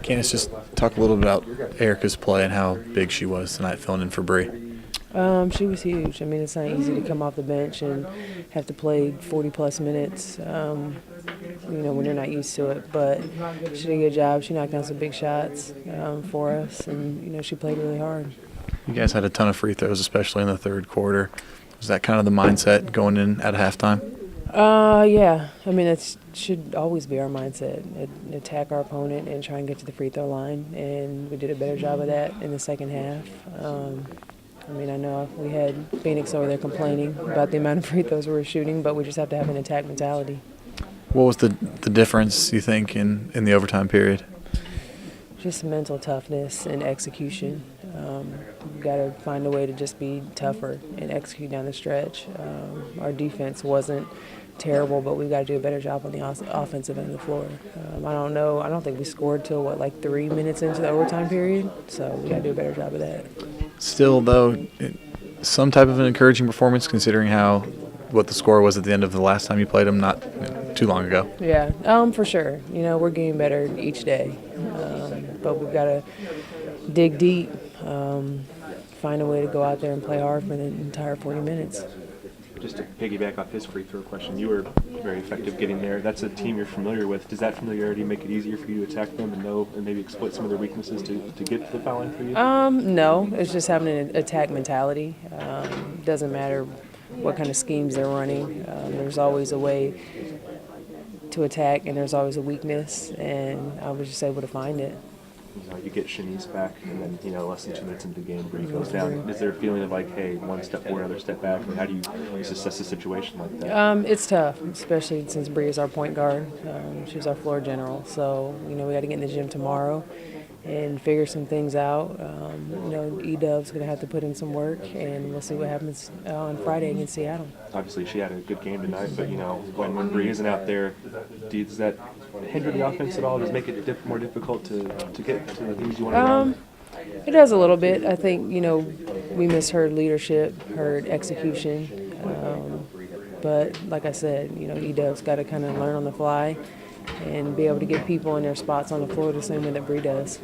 Candice, just talk a little bit about Erica's play and how big she was tonight filling in for Bree. She was huge. I mean, it's not easy to come off the bench and have to play 40-plus minutes, when you're not used to it. But she did a good job. She knocked down some big shots for us, and, she played really hard. You guys had a ton of free throws, especially in the third quarter. Was that kind of the mindset going in at halftime? Yeah. I mean, it should always be our mindset. Attack our opponent and try and get to the free throw line, and we did a better job of that in the second half. I know we had Phoenix over there complaining about the amount of free throws we were shooting, but we just have to have an attack mentality. What was the difference, you think, in the overtime period? Just mental toughness and execution. We've got to find a way to just be tougher and execute down the stretch. Our defense wasn't terrible, but we've got to do a better job on the offensive end of the floor. I don't think we scored till, 3 minutes into the overtime period, so we got to do a better job of that. Still, though, some type of an encouraging performance considering what the score was at the end of the last time you played them not too long ago. Yeah, for sure. We're getting better each day, but we've got to dig deep, find a way to go out there and play hard for the entire 40 minutes. Just to piggyback off his free throw question, you were very effective getting there. That's a team you're familiar with. Does that familiarity make it easier for you to attack them and know and maybe exploit some of their weaknesses to get to the foul line for you? No, it's just having an attack mentality. Doesn't matter what kind of schemes they're running. There's always a way to attack, and there's always a weakness, and I was just able to find it. You get Shanice back, and then, less than 2 minutes into the game, Bree goes down. Is there a feeling of hey, one step forward, another step back? How do you assess a situation like that? It's tough, especially since Bree is our point guard. She's our floor general. So, we got to get in the gym tomorrow and figure some things out. E-Dub's going to have to put in some work, and we'll see what happens on Friday against Seattle. Obviously, she had a good game tonight, but, when Bree isn't out there, does that hinder the offense at all? Does it make it more difficult to get to the things you want to run? It does a little bit. I think, we miss her leadership, her execution. But like I said, E-Dub's got to kind of learn on the fly and be able to get people in their spots on the floor the same way that Bree does.